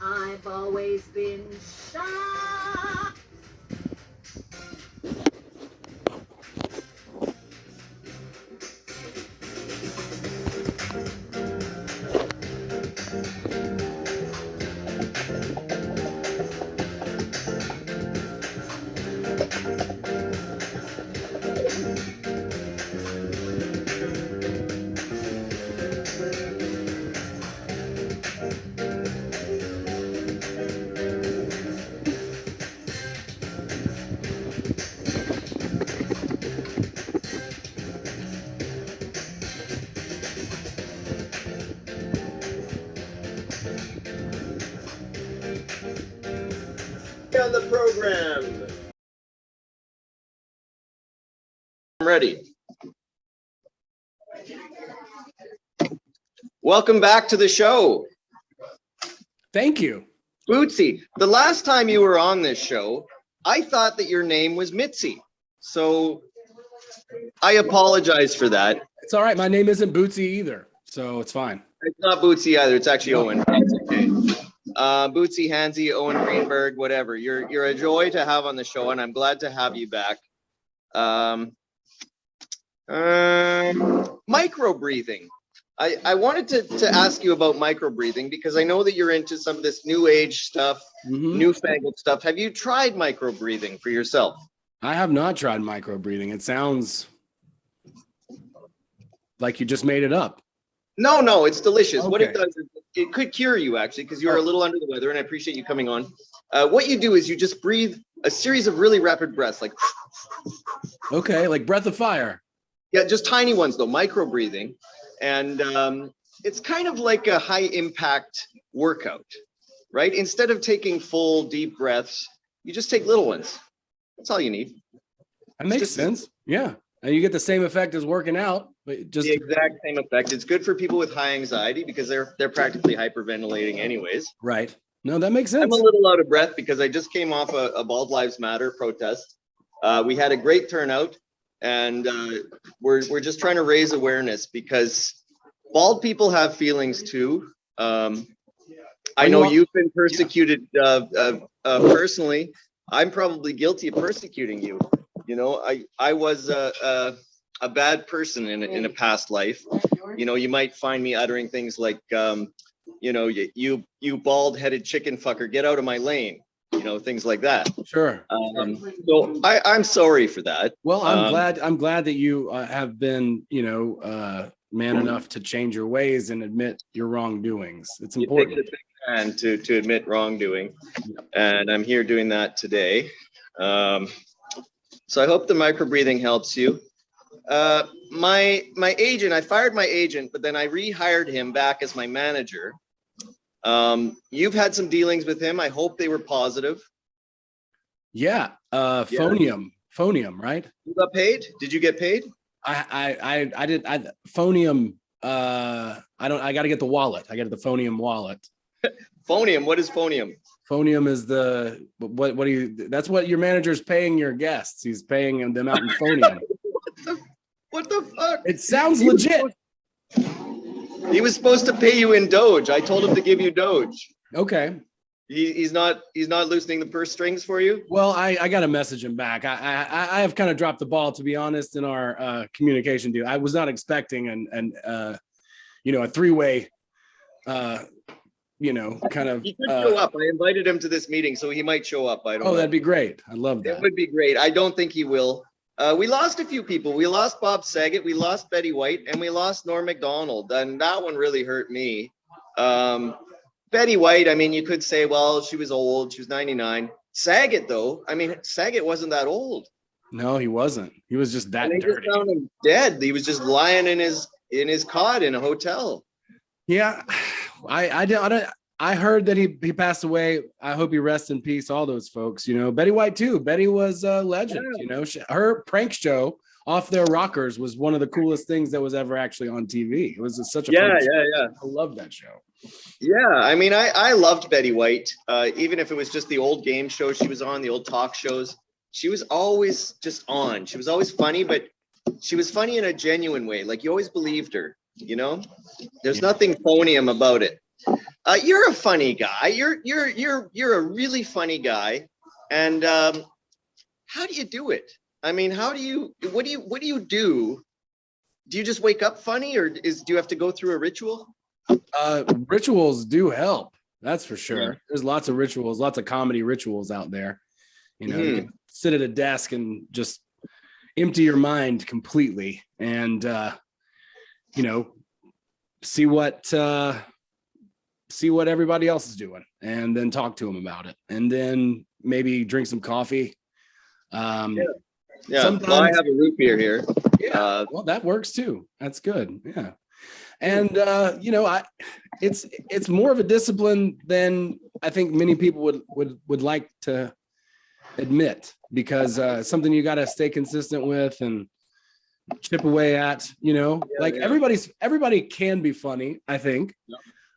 I've always been shy. On the program. I'm ready. Welcome back to the show. Thank you. Bootsy, the last time you were on this show, I thought that your name was Mitzi. So I apologize for that. It's all right. My name isn't Bootsy either, so it's fine. It's not Bootsy either. It's actually Owen. It's okay. Bootsy, Hansy, Owen Greenberg, whatever. You're a joy to have on the show, and I'm glad to have you back. Micro breathing. I wanted to ask you about micro breathing because I know that you're into some of this new age stuff, newfangled stuff. Have you tried micro breathing for yourself? I have not tried micro breathing. It sounds like you just made it up. No, it's delicious. Okay. What it does is it could cure you actually because you're a little under the weather, and I appreciate you coming on. What you do is you just breathe a series of really rapid breaths, like Okay, like breath of fire. yeah, just tiny ones though, micro breathing, and it's kind of like a high impact workout, right? Instead of taking full deep breaths, you just take little ones. That's all you need. That makes sense. Yeah, and you get the same effect as working out, but just the exact same effect. It's good for people with high anxiety because they're practically hyperventilating anyways. Right. No, that makes sense. I'm a little out of breath because I just came off a Bald Lives Matter protest. We had a great turnout, and we're just trying to raise awareness because bald people have feelings too. I know you've been persecuted personally. I'm probably guilty of persecuting you. You know, I was a bad person in a past life. You know, you might find me uttering things like, you know, you bald-headed chicken fucker, get out of my lane. You know, things like that. Sure. So I'm sorry for that. Well, I'm glad that you have been, you know, man enough to change your ways and admit your wrongdoings. It's important. And to admit wrongdoing, and I'm here doing that today. So I hope the micro breathing helps you. My agent, I fired my agent, but then I rehired him back as my manager. You've had some dealings with him. I hope they were positive. Yeah. Phoneum, right? You got paid? Did you get paid? I did. Phoneum. I got to get the wallet. I got the Phoneum wallet. Phoneum. What is Phoneum? Phoneum is what do you? That's what your manager's paying your guests. He's paying them out in Phoneum. What the fuck? It sounds legit. He was supposed to pay you in Doge. I told him to give you Doge. Okay. He's not loosening the purse strings for you. Well, I got to message him back. I have kind of dropped the ball, to be honest, in our communication deal. I was not expecting and you know, a three-way you know, kind of. He could show up. I invited him to this meeting, so he might show up. I don't know. That'd be great. I love that. It would be great. I don't think he will. We lost a few people. We lost Bob Saget, we lost Betty White, and we lost Norm Macdonald. And that one really hurt me. Betty White, I mean, you could say, well, she was old. She was 99. Saget, though, I mean, Saget wasn't that old. No, he wasn't. He was just that dirty. Just found him dead. He was just lying in his cot in a hotel. Yeah, I heard that he passed away. I hope he rests in peace. All those folks, you know, Betty White too. Betty was a legend. Yeah. You know, her prank show Off Their Rockers was one of the coolest things that was ever actually on TV. It was such a fun show. I love that show. Yeah, I mean, I loved Betty White. Even if it was just the old game show she was on, the old talk shows, she was always just on. She was always funny, but she was funny in a genuine way. Like you always believed her. You know, there's nothing phonium about it. You're a funny guy. You're a really funny guy. And how do you do it? I mean, what do you do? Do you just wake up funny, or do you have to go through a ritual? Rituals do help. That's for sure. Yeah. There's lots of rituals, lots of comedy rituals out there. You know, you can sit at a desk and just empty your mind completely, and you know, see what everybody else is doing, and then talk to them about it, and then maybe drink some coffee. Yeah. Well, I have a root beer here. Yeah, well, that works too. That's good. Yeah. And you know, it's more of a discipline than I think many people would like to admit, because something you got to stay consistent with and chip away at, you know. Everybody can be funny, I think.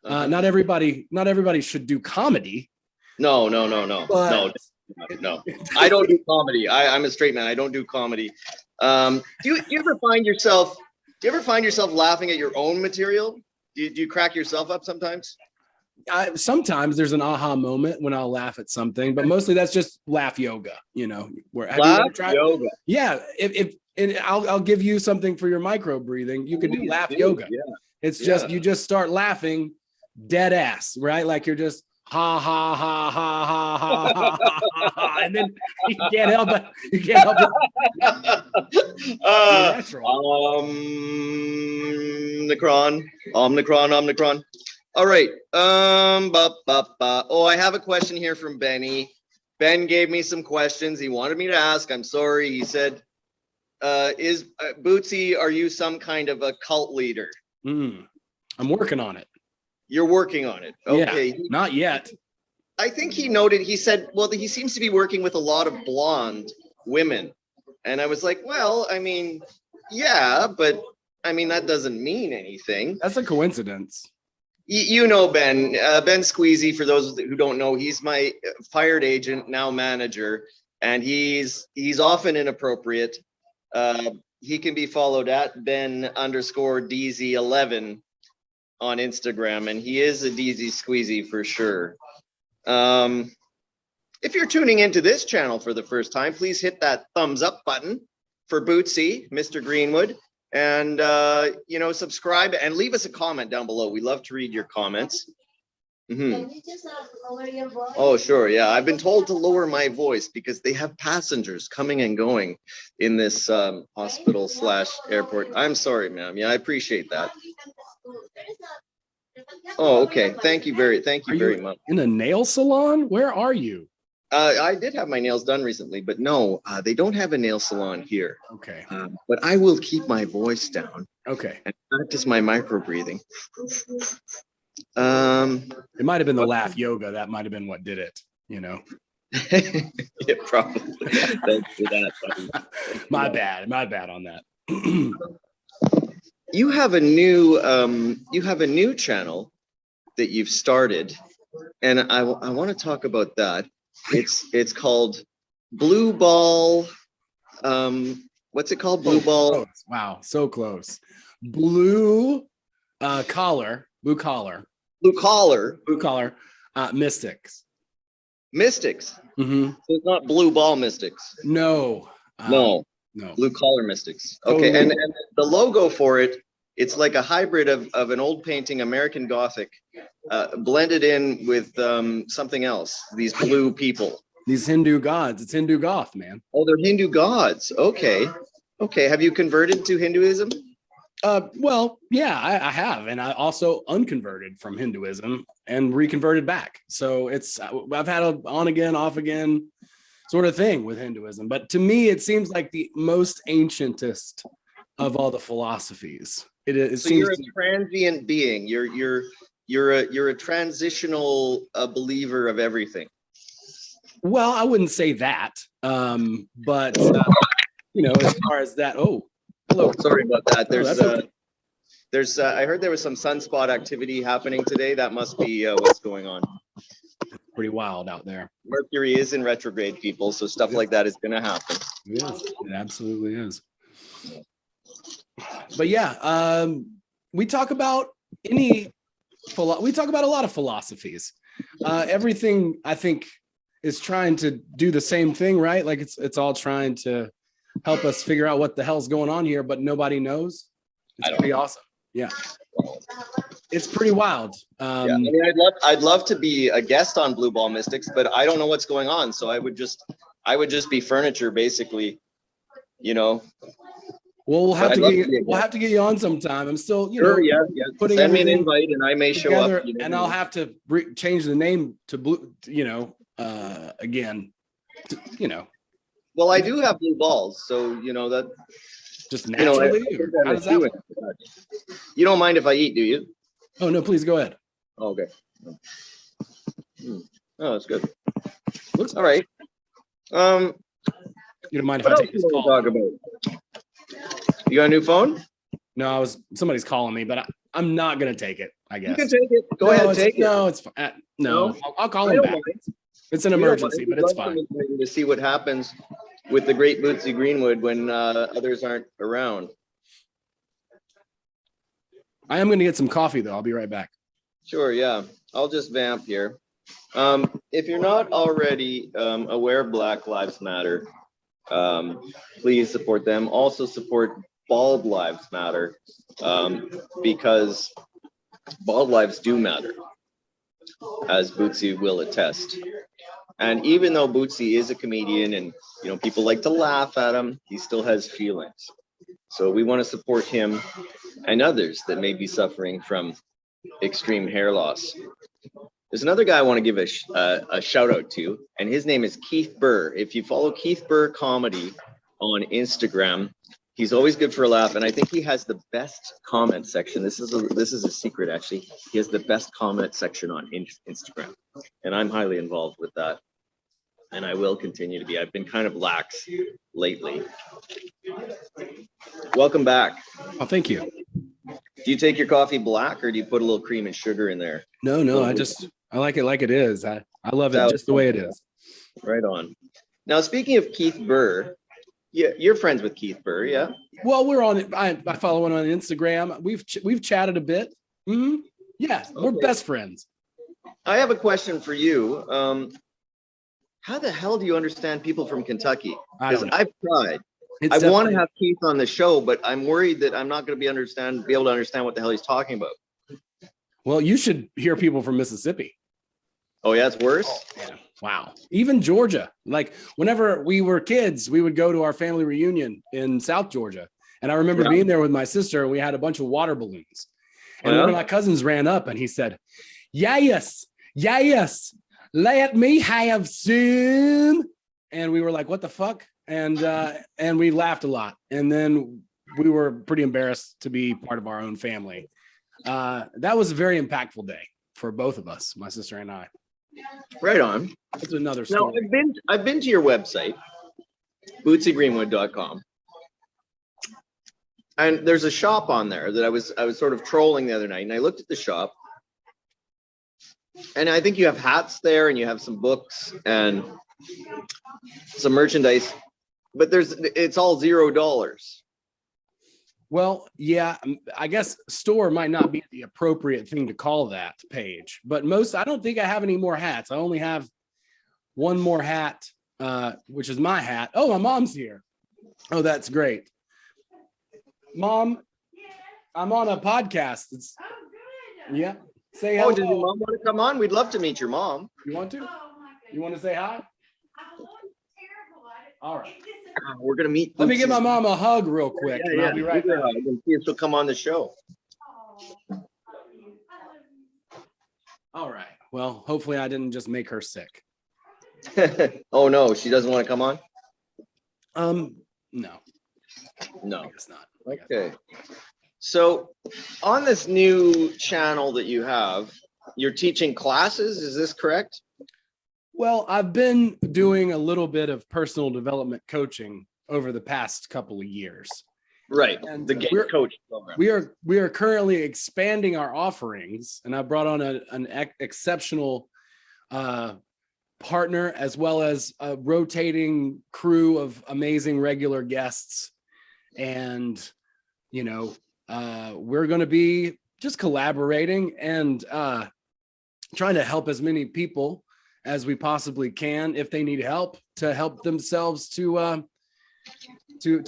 Not everybody should do comedy. No. I don't do comedy. I'm a straight man. I don't do comedy. Do you ever find yourself laughing at your own material? Do you crack yourself up sometimes? Sometimes there's an aha moment when I'll laugh at something, but mostly that's just laugh yoga, you know. Yoga. Yeah. And I'll give you something for your micro breathing. You can do laugh yoga. Yeah. It's just, you just start laughing dead ass, right? Like you're just ha ha ha ha ha ha ha ha ha, and then you can't help it. Natural. Omnicron. All right. Oh, I have a question here from Benny. Ben gave me some questions he wanted me to ask. I'm sorry. He said, Bootsy, are you some kind of a cult leader? I'm working on it. You're working on it. Okay. Yeah, not yet. I think he said, well, he seems to be working with a lot of blonde women. And I was like, well, I mean, yeah, but I mean, that doesn't mean anything. That's a coincidence. You know, Ben Squeezy, for those who don't know, he's my fired agent, now manager, and he's often inappropriate. He can be followed at Ben_DZ11 on Instagram, and he is a DZ Squeezy for sure. If you're tuning into this channel for the first time, please hit that thumbs up button for Bootsy, Mr. Greenwood, and you know, subscribe and leave us a comment down below. We love to read your comments. Can you just lower your voice? Oh, sure. Yeah, I've been told to lower my voice because they have passengers coming and going in this hospital/airport. I'm sorry, ma'am. Yeah, I appreciate that. Oh, okay. Thank you very much. In a nail salon? Where are you? I did have my nails done recently, but no, they don't have a nail salon here. Okay. But I will keep my voice down. Okay. And practice my micro breathing. It might have been the laugh yoga. That might have been what did it, you know. Yeah, probably. Thanks for that, buddy. My bad on that. You have a new channel that you've started, and I want to talk about that. It's called Blue Ball. What's it called? Blue Ball. Close. Wow, so close. Blue collar. Mystics. Mystics. Mm-hmm. So it's not blue ball mystics. No. No. Blue collar mystics. Okay, and the logo for it, it's like a hybrid of an old painting, American Gothic, blended in with something else. These blue people. These Hindu gods. It's Hindu goth, man. Oh, they're Hindu gods. Okay. Have you converted to Hinduism? Well, yeah, I have, and I also unconverted from Hinduism and reconverted back. So I've had an on again, off again sort of thing with Hinduism. But to me, it seems like the most ancientest of all the philosophies. It so seems you're a transient being. You're a transitional believer of everything. Well, I wouldn't say that, but you know, as far as that. Oh, hello. Sorry about that. Okay. There's I heard there was some sunspot activity happening today. That must be what's going on. Pretty wild out there. Mercury is in retrograde, people, so stuff like that is going to happen. It is. It absolutely is. But yeah, we talk about any we talk about a lot of philosophies. Everything I think is trying to do the same thing, right? Like it's all trying to help us figure out what the hell's going on here, but nobody knows. It's pretty awesome. Yeah. It's pretty wild. Yeah, I mean, I'd love to be a guest on Blue Ball Mystics, but I don't know what's going on. So I would just be furniture, basically, you know. Well, we'll have to get you on sometime. I'm still, Sure, yeah. putting Send me an invite and I may show up. And I'll have to change the name to Blue, again, Well, I do have blue balls, so that just naturally. How does that work? You don't mind if I eat, do you? Oh no, please go ahead. Oh, okay. Oh, that's good. Looks all right. You don't mind if I take this call? Talk about? You got a new phone? No, somebody's calling me, but I'm not gonna take it. I guess you can take it. Go ahead, take it. No, it's fine. No, I'll call him back. It's an emergency, but it's fine. To see what happens with the great Bootsy Greenwood when others aren't around. I am going to get some coffee, though. I'll be right back. Sure, yeah. I'll just vamp here. If you're not already aware of Black Lives Matter, please support them. Also support Bald Lives Matter, because bald lives do matter, as Bootsy will attest. And even though Bootsy is a comedian and people like to laugh at him, he still has feelings. So we want to support him and others that may be suffering from extreme hair loss. There's another guy I want to give a shout out to, and his name is Keith Burr. If you follow Keith Burr Comedy on Instagram, he's always good for a laugh, and I think he has the best comment section. This is a secret, actually. He has the best comment section on Instagram, and I'm highly involved with that, and I will continue to be. I've been kind of lax lately. Welcome back. Oh, thank you. Do you take your coffee black, or do you put a little cream and sugar in there? No, I like it like it is. I love it just the way it is. Right on. Now, speaking of Keith Burr, you're friends with Keith Burr, yeah? Well, we're on it. I follow him on Instagram. We've chatted a bit. Mm-hmm. Yeah, okay. We're best friends. I have a question for you. How the hell do you understand people from Kentucky? Because I've tried. I want to have Keith on the show, but I'm worried that I'm not going to be able to understand what the hell he's talking about. Well, you should hear people from Mississippi. Oh, yeah, it's worse? Yeah. Wow. Even Georgia. Like whenever we were kids, we would go to our family reunion in South Georgia. And I remember being there with my sister, and we had a bunch of water balloons. And one of my cousins ran up and he said, yes, let me have some. And we were like, what the fuck? And we laughed a lot. And then we were pretty embarrassed to be part of our own family. That was a very impactful day for both of us, my sister and I. Right on. That's another story. Now, I've been to your website, bootsygreenwood.com. And there's a shop on there that I was sort of trolling the other night, and I looked at the shop, and I think you have hats there, and you have some books and some merchandise, but it's all $0. Well, yeah, I guess store might not be the appropriate thing to call that page, but I don't think I have any more hats. I only have one more hat, which is my hat. Oh, my mom's here. Oh, that's great. Mom, I'm on a podcast. Yeah. Say hello. Oh, does your mom want to come on? We'd love to meet your mom. You want to? You want to say hi? All right. We're going to meet. Let me give my mom a hug real quick. Yeah, I'll be right back. And see if she'll come on the show. All right. Well, hopefully I didn't just make her sick. Oh, no. She doesn't want to come on? No. No. I guess not. Okay. So on this new channel that you have, you're teaching classes. Is this correct? Well, I've been doing a little bit of personal development coaching over the past couple of years. Right. And the Get Coach program. We are currently expanding our offerings, and I brought on an exceptional partner, as well as a rotating crew of amazing regular guests. And, we're going to be just collaborating and trying to help as many people as we possibly can, if they need help, to help themselves to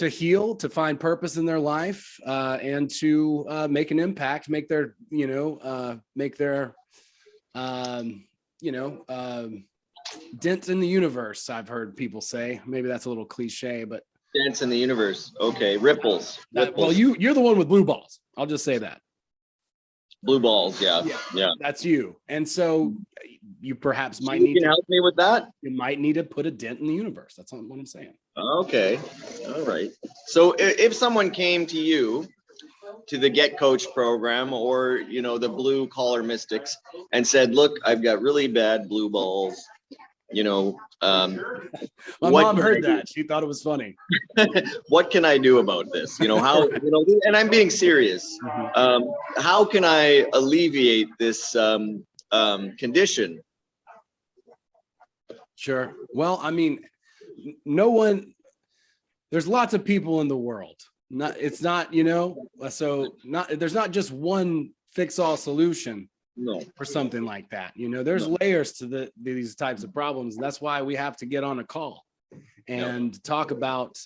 heal, to find purpose in their life, and to make an impact, make their, dent in the universe. I've heard people say, maybe that's a little cliche, but Dance in the universe. Okay, ripples. well, you're the one with blue balls. I'll just say that. Blue balls. Yeah. That's you. And so you perhaps So might you need can to help me with that. You might need to put a dent in the universe. That's what I'm saying. Okay. All right. So if someone came to you, to the Get Coach program, or the Blue Collar Mystics, and said, "Look, I've got really bad blue balls. My mom heard that. She thought it was funny. What can I do about this? How? And I'm being serious. How can I alleviate this condition?" Sure. Well, I mean, there's lots of people in the world. There's not just one fix-all solution for something like that. There's layers to these types of problems. And that's why we have to get on a call and talk about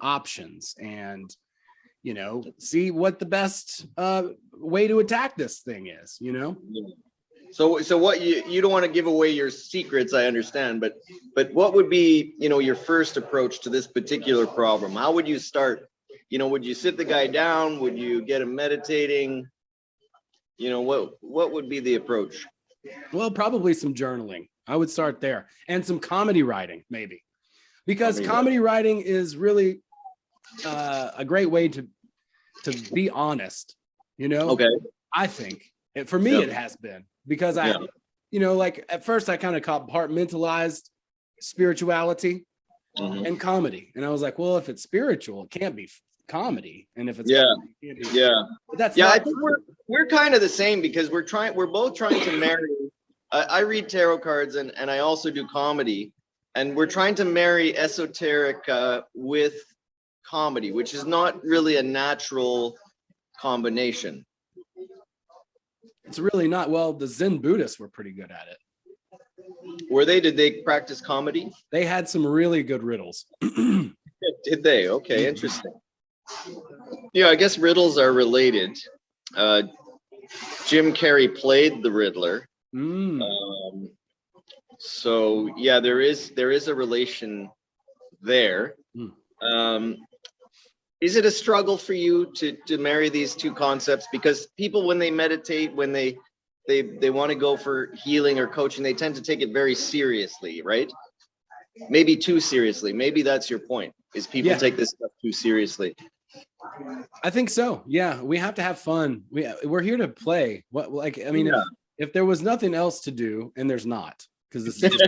options and, see what the best way to attack this thing is, So what you don't want to give away your secrets, I understand, but what would be, your first approach to this particular problem? How would you start? Would you sit the guy down? Would you get him meditating? What would be the approach? Well, probably some journaling. I would start there, and some comedy writing, maybe, because comedy writing is really a great way to be honest. Okay. I think for me it has been, because I, like at first I kind of compartmentalized spirituality and comedy, and I was like, well, if it's spiritual, it can't be comedy, and if it's comedy, it can't be. But that's I think we're kind of the same, because we're both trying to marry. I read tarot cards and I also do comedy, and we're trying to marry esoteric with comedy, which is not really a natural combination. It's really not. Well, the Zen Buddhists were pretty good at it. Were they? Did they practice comedy? They had some really good riddles. Did they? Okay, interesting. Yeah, I guess riddles are related. Jim Carrey played the Riddler. So yeah, there is a relation there. Is it a struggle for you to marry these two concepts? Because people, when they meditate, when they want to go for healing or coaching, they tend to take it very seriously, right? Maybe too seriously. Maybe that's your point, is people take this stuff too seriously. I think so. Yeah, we have to have fun. We're here to play. If there was nothing else to do, and there's not, because this is just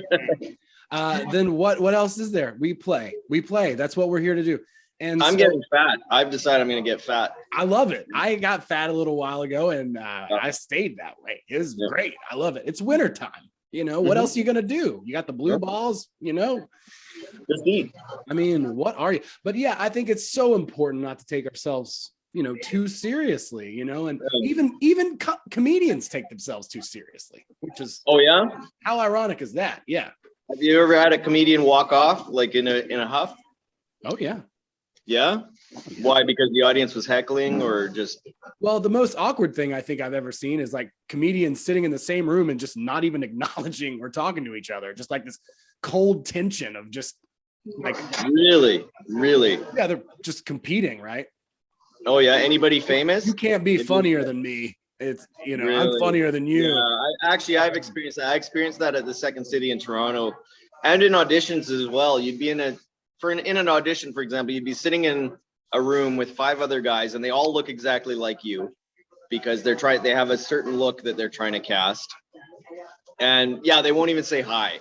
then what else is there? We play. That's what we're here to do. And I'm getting fat. I've decided I'm going to get fat. I love it. I got fat a little while ago, and I stayed that way. It was great. I love it. It's wintertime. What else are you going to do? You got the blue balls, Just eat. I mean, what are you? But yeah, I think it's so important not to take ourselves, too seriously, and even comedians take themselves too seriously, which is, how ironic is that? Yeah. Have you ever had a comedian walk off, like in a huff? Oh yeah. Yeah. Why? Because the audience was heckling, or just? Well, the most awkward thing I think I've ever seen is like comedians sitting in the same room and just not even acknowledging or talking to each other, just like this cold tension of just like. Really? Yeah, they're just competing, right? Oh yeah. Anybody famous? You can't be funnier than me. It's really? I'm funnier than you. Yeah, I've experienced that. I experienced that at the Second City in Toronto, and in auditions as well. You'd be in an audition, for example, you'd be sitting in a room with 5 other guys, and they all look exactly like you, because they have a certain look that they're trying to cast, and they won't even say hi,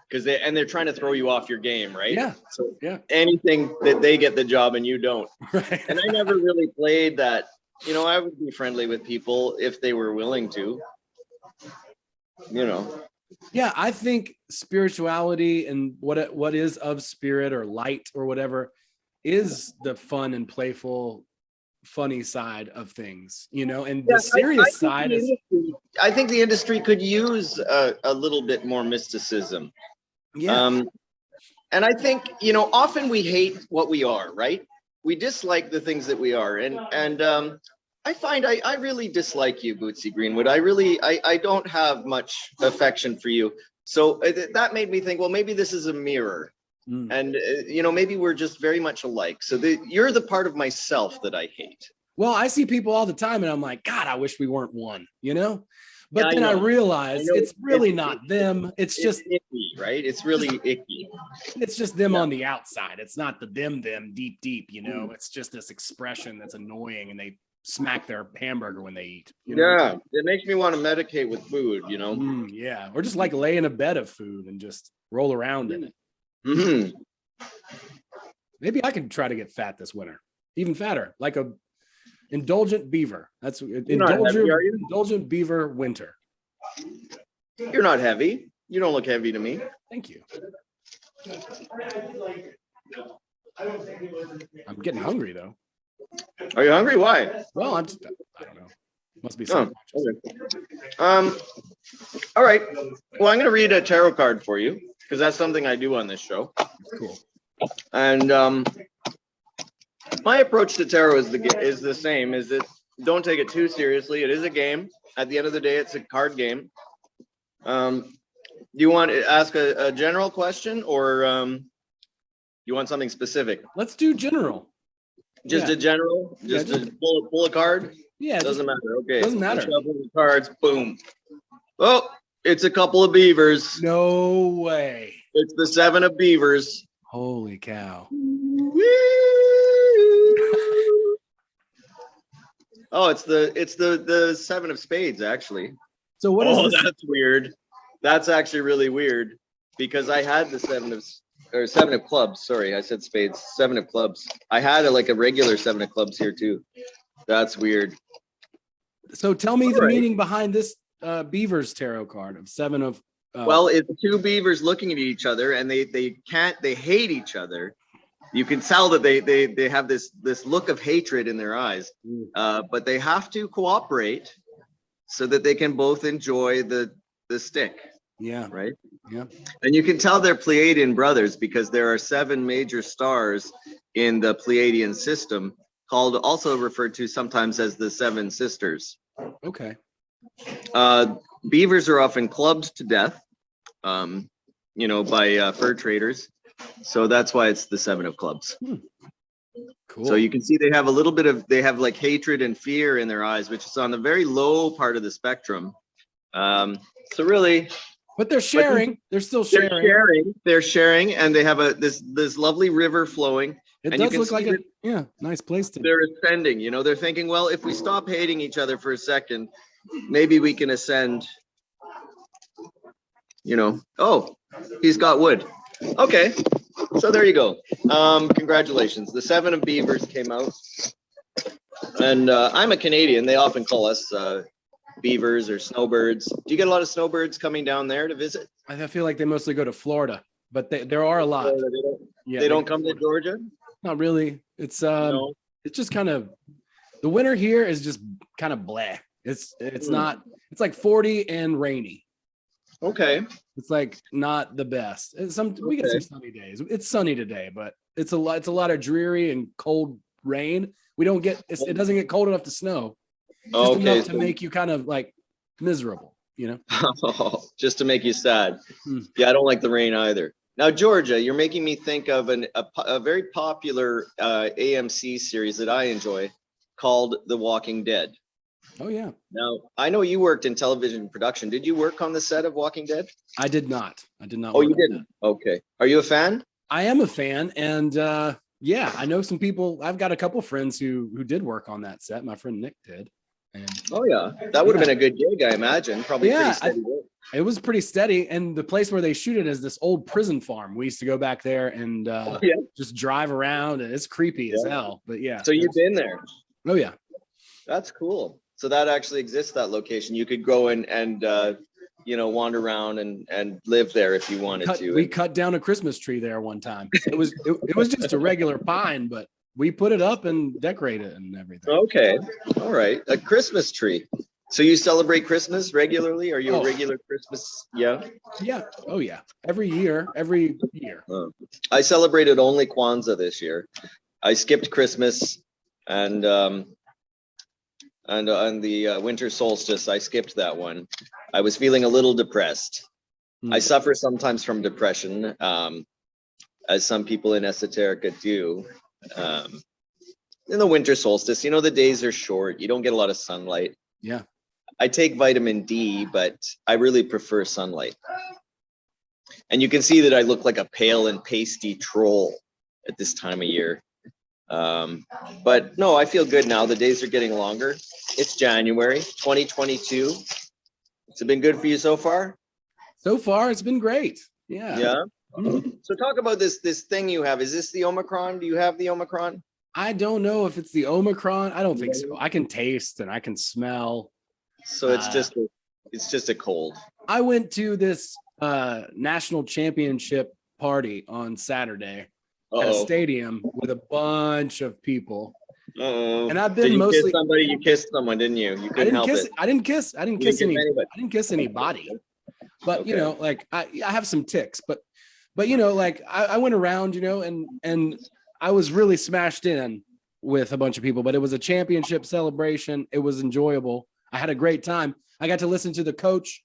because they're trying to throw you off your game, right? Yeah. So anything that they get the job and you don't. Right. And I never really played that. I would be friendly with people if they were willing to. Yeah, I think spirituality and what is of spirit or light or whatever is the fun and playful funny side of things, you know, and Yeah, the serious think side the is, industry- I think the industry could use a little bit more mysticism. yeah. And I think, you know, often we hate what we are, right? We dislike the things that we are. And I find I really dislike you, Bootsy Greenwood. I don't have much affection for you. So that made me think, well, maybe this is a mirror. Mm. And, you know, maybe we're just very much alike. So you're the part of myself that I hate. Well, I see people all the time and I'm like, God, I wish we weren't one, you know? But Yeah, then I know. realize I know. it's really not them. It's just icky, right? It's really icky. it's just them on the outside. It's not the them deep, you know. It's just this expression that's annoying and they smack their hamburger when they eat. You know? Yeah, it makes me want to medicate with food, you know. Yeah, or just like lay in a bed of food and just roll around in it. Mm-hmm. Maybe I could try to get fat this winter, even fatter, like a indulgent beaver. That's indulgent beaver winter. You're not heavy. You don't look heavy to me. Thank you. I'm getting hungry though. Are you hungry? Why? Well, I don't know. Must be something. Okay. All right. Well, I'm going to read a tarot card for you because that's something I do on this show. Cool. And my approach to tarot is the same. Is that don't take it too seriously. It is a game. At the end of the day, it's a card game. Do you want to ask a general question or you want something specific? Let's do general. Just a general? Just to pull a card? Yeah. Doesn't matter. Okay. Doesn't matter. Shuffle the cards. Boom. Oh, it's a couple of beavers. No way. It's the 7 of beavers. Holy cow. Oh, it's the 7 of spades, actually. So what is this? That's weird. That's actually really weird because I had the 7 of clubs. Sorry, I said spades. 7 of clubs. I had a regular 7 of clubs here too. That's weird. So tell me the meaning behind this Beavers tarot card of 7 of. Well, it's 2 beavers looking at each other, and they hate each other. You can tell that they have this look of hatred in their eyes, but they have to cooperate so that they can both enjoy the stick. Yeah. Right. Yeah. And you can tell they're Pleiadian brothers because there are 7 major stars in the Pleiadian system, also referred to sometimes as the 7 sisters. Okay. Beavers are often clubbed to death, by fur traders. So that's why it's the 7 of clubs. Cool. So you can see they have like hatred and fear in their eyes, which is on the very low part of the spectrum. So really, but they're sharing. They're still sharing. They're sharing, and they have this lovely river flowing. It does look like a nice place to. They're ascending. They're thinking, well, if we stop hating each other for a second, maybe we can ascend. Oh, he's got wood. Okay, so there you go. Congratulations. The 7 of beavers came out, and I'm a Canadian. They often call us beavers or snowbirds. Do you get a lot of snowbirds coming down there to visit? I feel like they mostly go to Florida, but there are a lot. They don't come to Georgia? Not really. It's it's just kind of, the winter here is just kind of bleh. It's not. It's like 40 and rainy. Okay. It's like not the best. We get some sunny days. It's sunny today, but it's a lot of dreary and cold rain. We don't get it doesn't get cold enough to snow. Just enough to make you kind of like miserable, just to make you sad. Yeah, I don't like the rain either. Now, Georgia, you're making me think of a very popular AMC series that I enjoy called The Walking Dead. Oh, yeah. Now, I know you worked in television production. Did you work on the set of Walking Dead? I did not. Oh, you didn't? Okay. Are you a fan? I am a fan. And yeah, I know some people. I've got a couple friends who did work on that set. My friend Nick did. And, oh, yeah. That would have been a good gig, I imagine. Probably pretty steady work. It was pretty steady. And the place where they shoot it is this old prison farm. We used to go back there and just drive around. And it's creepy as hell. But yeah. So you've been there? Oh, yeah. That's cool. So that actually exists, that location. You could go and wander around and live there if you wanted to. We cut down a Christmas tree there one time. It was just a regular pine, but we put it up and decorate it and everything. Okay. All right. A Christmas tree. So you celebrate Christmas regularly? Are you a regular Christmas? Yeah. Yeah. Oh yeah. Every year. I celebrated only Kwanzaa this year. I skipped Christmas and on the winter solstice, I skipped that one. I was feeling a little depressed. I suffer sometimes from depression, as some people in esoterica do. In the winter solstice, you know, the days are short. You don't get a lot of sunlight. Yeah. I take vitamin D, but I really prefer sunlight. And you can see that I look like a pale and pasty troll at this time of year. But no, I feel good now. The days are getting longer. It's January 2022. Has it been good for you so far? So far, it's been great. Yeah. Yeah. So talk about this thing you have. Is this the Omicron? Do you have the Omicron? I don't know if it's the Omicron. I don't think so. I can taste and I can smell. So it's just a cold. I went to this national championship party on Saturday at a stadium with a bunch of people. And I've been mostly you kissed someone, didn't you? You couldn't help it. I didn't kiss anybody. But you know, like I have some tics, but you know, like I went around, you know, and I was really smashed in with a bunch of people, but it was a championship celebration. It was enjoyable. I had a great time. I got to listen to the coach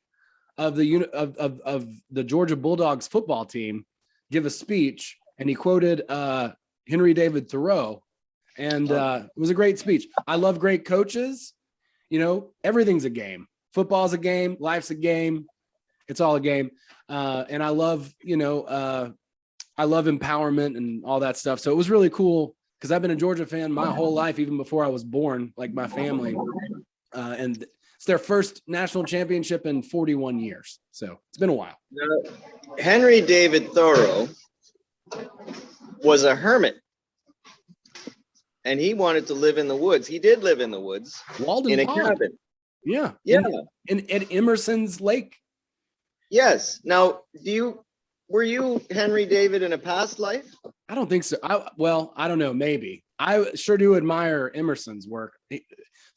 of the Georgia Bulldogs football team give a speech, and he quoted Henry David Thoreau, and it was a great speech. I love great coaches. You know, everything's a game. Football's a game. Life's a game. It's all a game. And I love, you know, I love empowerment and all that stuff. So it was really cool because I've been a Georgia fan my whole life, even before I was born, like my family. And it's their first national championship in 41 years. So it's been a while. Now, Henry David Thoreau was a hermit. And he wanted to live in the woods. He did live in the woods. Walden in a Pond. cabin. Yeah. Yeah. At Emerson's Lake. Yes. Now, were you Henry David in a past life? I don't think so. I don't know. Maybe. I sure do admire Emerson's work.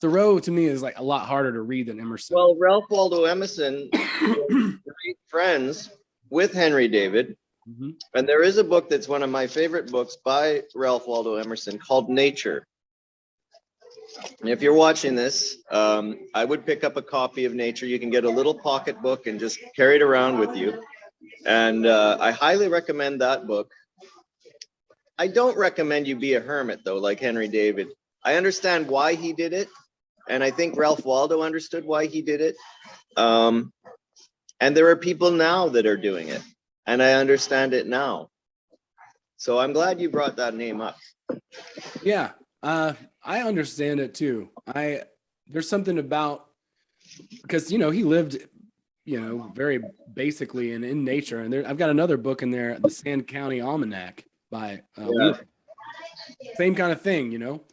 Thoreau to me is like a lot harder to read than Emerson. Well, Ralph Waldo Emmerson was great friends with Henry David. Mm-hmm. And there is a book that's one of my favorite books by Ralph Waldo Emmerson called Nature. And if you're watching this, I would pick up a copy of Nature. You can get a little pocket book and just carry it around with you. And I highly recommend that book. I don't recommend you be a hermit, though, like Henry David. I understand why he did it. And I think Ralph Waldo understood why he did it. And there are people now that are doing it. And I understand it now. So I'm glad you brought that name up. Yeah, I understand it too. There's something about, because, you know, he lived, you know, very basically in nature. And I've got another book in there, The Sand County Almanac by same kind of thing, you know.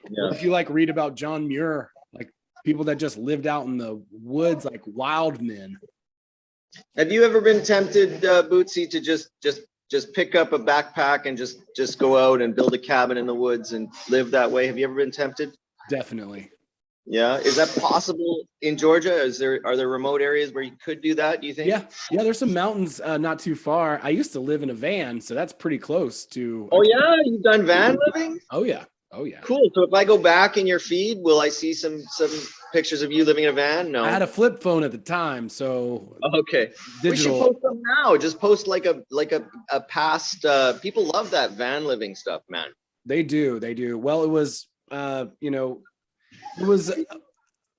Yeah. If you like read about John Muir, like people that just lived out in the woods like wild men. Have you ever been tempted, Bootsy, to just pick up a backpack and just go out and build a cabin in the woods and live that way? Have you ever been tempted? Definitely. Yeah. Is that possible in Georgia? Are there remote areas where you could do that, do you think? Yeah. There's some mountains not too far. I used to live in a van, so that's pretty close to. Oh yeah, you've done van living? Oh yeah. Cool. So if I go back in your feed, will I see some pictures of you living in a van? No. I had a flip phone at the time, so okay. Digital. We should post them now. Just post like a past. People love that van living stuff, man. They do. Well, it was you know, it was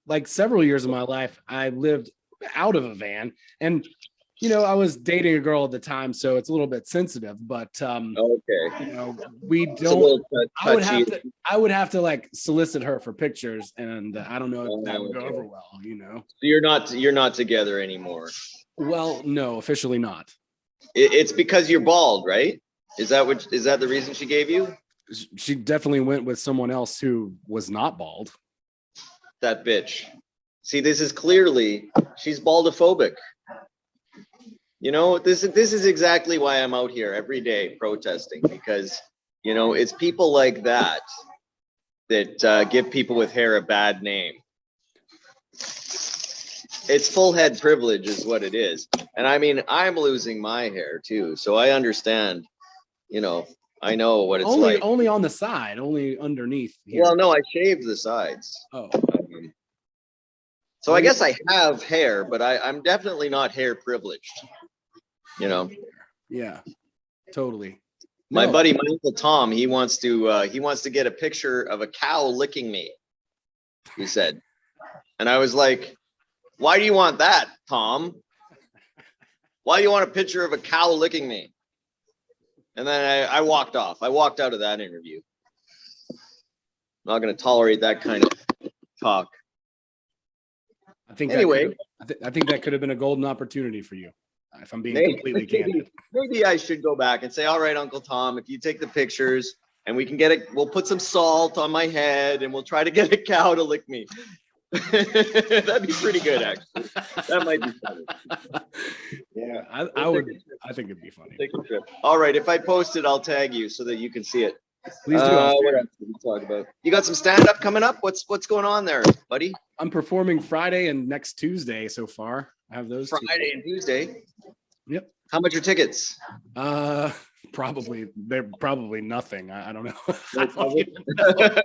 like several years of my life I lived out of a van, and you know, I was dating a girl at the time, so it's a little bit sensitive, but okay. You know, we don't. I would have to like solicit her for pictures, and I don't know if that would go over well. You know. So you're not together anymore. Well, no, officially not. It's because you're bald, right? Is that the reason she gave you? She definitely went with someone else who was not bald. That bitch. See, this is clearly she's baldophobic. You know, this is exactly why I'm out here every day protesting, because You know, it's people like that that give people with hair a bad name. It's full head privilege is what it is. And I mean, I'm losing my hair too. So I understand, you know, I know what it's like. Only on the side, only underneath here. Well, no, I shaved the sides. Oh. So I guess I have hair, but I'm definitely not hair privileged. You know? Yeah, totally. My buddy, my Uncle Tom, he wants to get a picture of a cow licking me, he said. And I was like, why do you want that, Tom? Why do you want a picture of a cow licking me? And then I walked off. I walked out of that interview. I'm not going to tolerate that kind of talk. I think anyway, I think that could have been a golden opportunity for you, if I'm being completely candid. Maybe I should go back and say, all right, Uncle Tom, if you take the pictures and we can get it, we'll put some salt on my head and we'll try to get a cow to lick me. That'd be pretty good, actually. That might be funny. Yeah, I think it'd be funny. Take a trip. All right, if I post it, I'll tag you so that you can see it. Please do. What else did we talk about? You got some stand-up coming up? What's going on there, buddy? I'm performing Friday and next Tuesday so far. I have those Friday and Tuesday. Yep. How much are tickets? They're probably nothing. I don't know. I don't even know.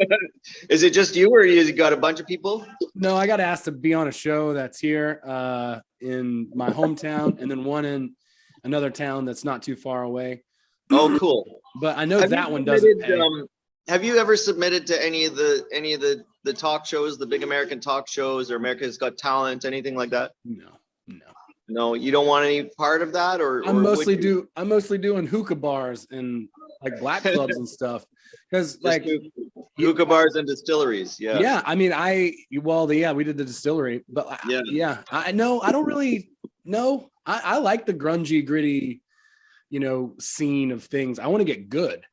Is it just you, or you got a bunch of people? No, I got asked to be on a show that's here in my hometown, and then one in another town that's not too far away. Oh, cool. But I know that one doesn't pay. Have you ever submitted to any of the talk shows, the big American talk shows, or America's Got Talent, anything like that? No, you don't want any part of that, or I'm mostly doing hookah bars and like black clubs and stuff, because like hookah bars and distilleries. Yeah. I mean, we did the distillery, but I don't really know. I like the grungy, gritty, scene of things. I want to get good.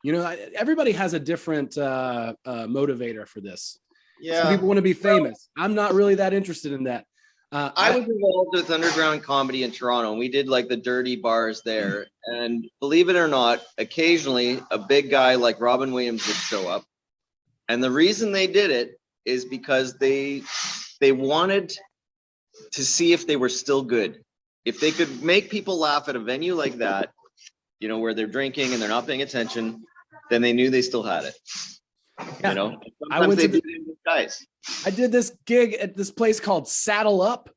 Everybody has a different motivator for this. Yeah. Some people want to be famous. I'm not really that interested in that. I was involved with underground comedy in Toronto, and we did like the dirty bars there. And believe it or not, occasionally a big guy like Robin Williams would show up. And the reason they did it is because they wanted to see if they were still good. If they could make people laugh at a venue like that, where they're drinking and they're not paying attention, then they knew they still had it. Yeah. I went to guys. I did this gig at this place called Saddle Up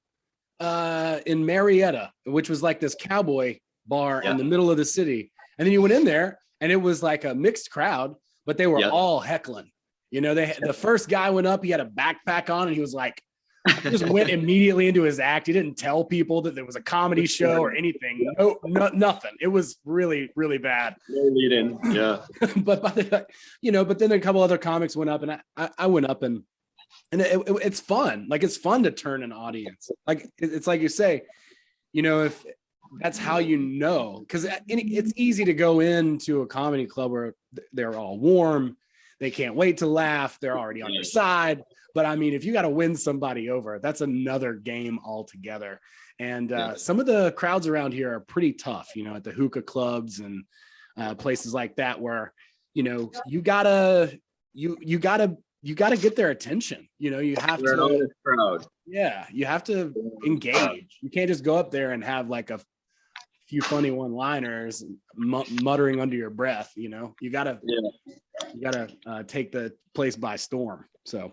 in Marietta, which was like this cowboy bar in the middle of the city. And then you went in there and it was like a mixed crowd, but they were all heckling. The first guy went up, he had a backpack on, and he was like, just went immediately into his act. He didn't tell people that there was a comedy show or anything. No, nothing. It was really, really bad. No lead in. Yeah. but then a couple other comics went up, and I went up, and it's fun. Like, it's fun to turn an audience. Like, it's like you say, if that's how because it's easy to go into a comedy club where they're all warm. They can't wait to laugh. They're already on your side. But I mean, if you got to win somebody over, that's another game altogether. And some of the crowds around here are pretty tough, at the hookah clubs and places like that, where, you gotta get their attention. You have to, crowd. Yeah, you have to engage. You can't just go up there and have like a few funny one-liners muttering under your breath. You gotta take the place by storm. So.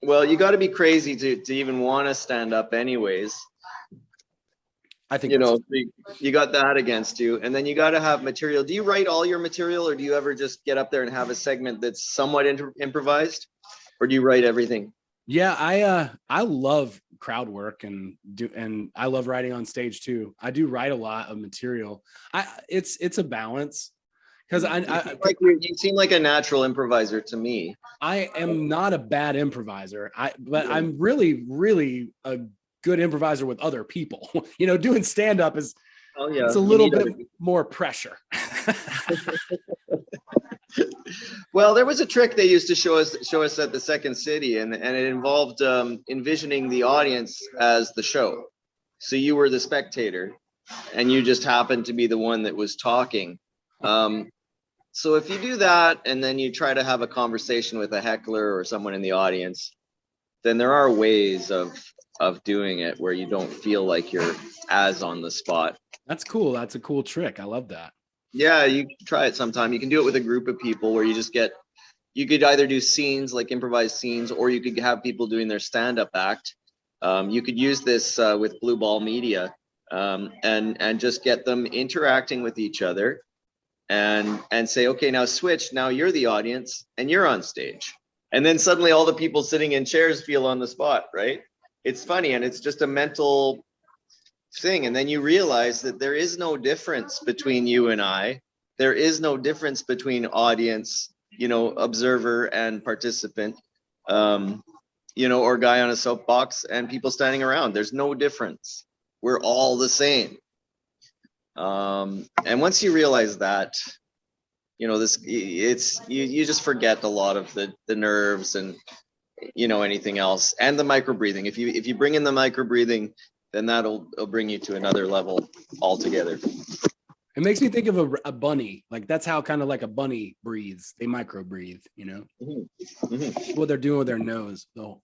Well, you got to be crazy to even want to stand up anyways. I think, you got that against you, and then you got to have material. Do you write all your material, or do you ever just get up there and have a segment that's somewhat improvised, or do you write everything? Yeah, I love crowd work and I love writing on stage too. I do write a lot of material. It's a balance. Because you seem like a natural improviser to me. I am not a bad improviser. But I'm really, really a good improviser with other people. Doing stand-up is it's a little bit more pressure. Well, there was a trick they used to show us at the Second City, and it involved envisioning the audience as the show. So you were the spectator, and you just happened to be the one that was talking. So if you do that and then you try to have a conversation with a heckler or someone in the audience, then there are ways of doing it where you don't feel like you're as on the spot. That's cool. That's a cool trick. I love that. Yeah, you can try it sometime. You can do it with a group of people where you could either do scenes, like improvised scenes, or you could have people doing their stand-up act. You could use this with Blue Ball Media, and just get them interacting with each other, and say, okay, now switch. Now you're the audience and you're on stage. And then suddenly all the people sitting in chairs feel on the spot, right? It's funny, and it's just a mental thing. And then you realize that there is no difference between you and I. There is no difference between audience, observer and participant, or guy on a soapbox and people standing around. There's no difference. We're all the same. And once you realize that, you just forget a lot of the nerves and anything else, and the micro breathing. If you bring in the micro breathing, then it'll bring you to another level altogether. It makes me think of a bunny. Like that's how kind of like a bunny breathes. They micro breathe, what they're doing with their nose. So,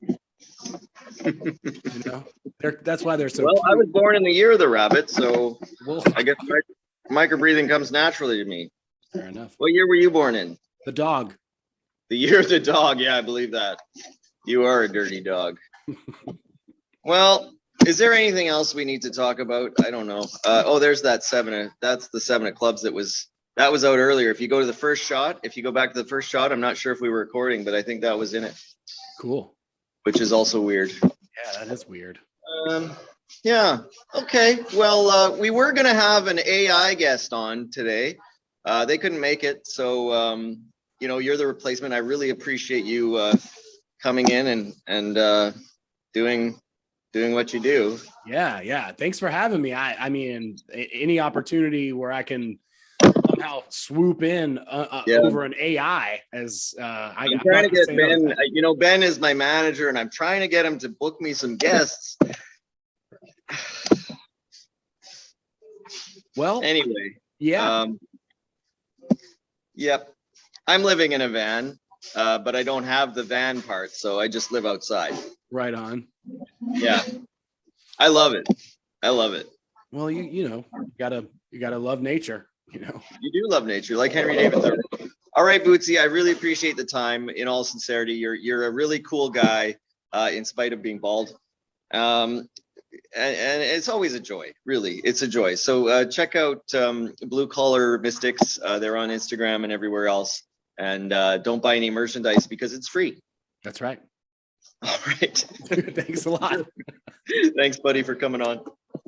that's why they're so well. cute. I was born in the year of the rabbit, so I guess micro breathing comes naturally to me. Fair enough. What year were you born in? The dog. The year of the dog. Yeah, I believe that. You are a dirty dog. Well, is there anything else we need to talk about? I don't know. There's that that's the 7 of clubs that was out earlier. If you go to the first shot, I'm not sure if we were recording, but I think that was in it. Cool. Which is also weird. Yeah, that is weird. Yeah. Okay. Well, we were going to have an AI guest on today. They couldn't make it. So, you're the replacement. I really appreciate you coming in and doing what you do. Yeah. Thanks for having me. I mean, any opportunity where I can somehow swoop in over an AI as I'm trying to get Ben. Ben is my manager, and I'm trying to get him to book me some guests. Well, anyway, yeah. Yep. I'm living in a van, but I don't have the van part, so I just live outside. Right on. Yeah. I love it. Well, you gotta love nature, You do love nature, like Henry David Thoreau. All right, Bootsy, I really appreciate the time. In all sincerity, you're a really cool guy, in spite of being bald. And it's always a joy, really. It's a joy. So check out Blue Collar Mystics. They're on Instagram and everywhere else. And don't buy any merchandise because it's free. That's right. All right. Thanks a lot. Thanks, buddy, for coming on.